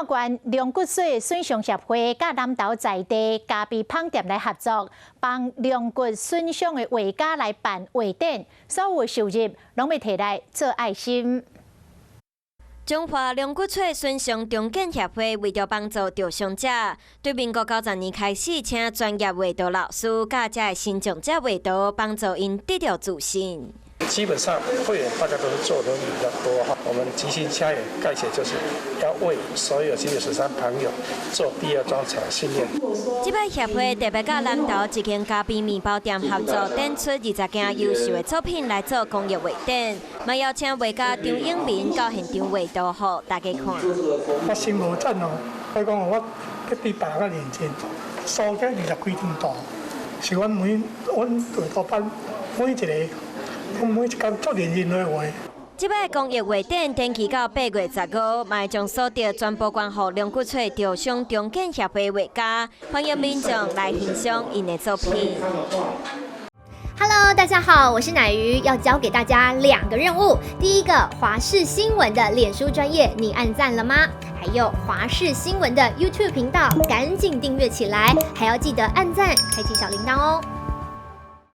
县龙骨水笋上协会甲南投在地咖啡烹店来合作，帮龙骨笋上的画家来办画展，所有收入拢要摕来做爱心。中华龙骨脆笋上中建协会为着帮助受伤者，对民国90年开始，请专业画图老师教这新长者画图，帮助因得到自信。基本上会员大家都是做的比较多哈，我们吉星家园概写就是要为所有吉星13朋友做第二专场训练。这摆协会特别甲南投一间咖啡面包店合作，展出20件优秀的作品来做公益画展，嘛邀请画家张永明到现场画图，互大家看。我心无赞哦，我讲我比别人较认真，数价20几张图，是阮画图班每一个。我每一天足认真来画。这摆公益画展展期到8月15，嘛会将所得全部捐予龙骨脆潮商中建协会画家，欢迎民众来欣赏因的作品。Hello， 大家好，我是乃瑜，要教给大家2个任务。第一个，华视新闻的脸书专页，你按赞了吗？还有华视新闻的 YouTube 频道，赶紧订阅起来，还要记得按赞，开启小铃铛哦。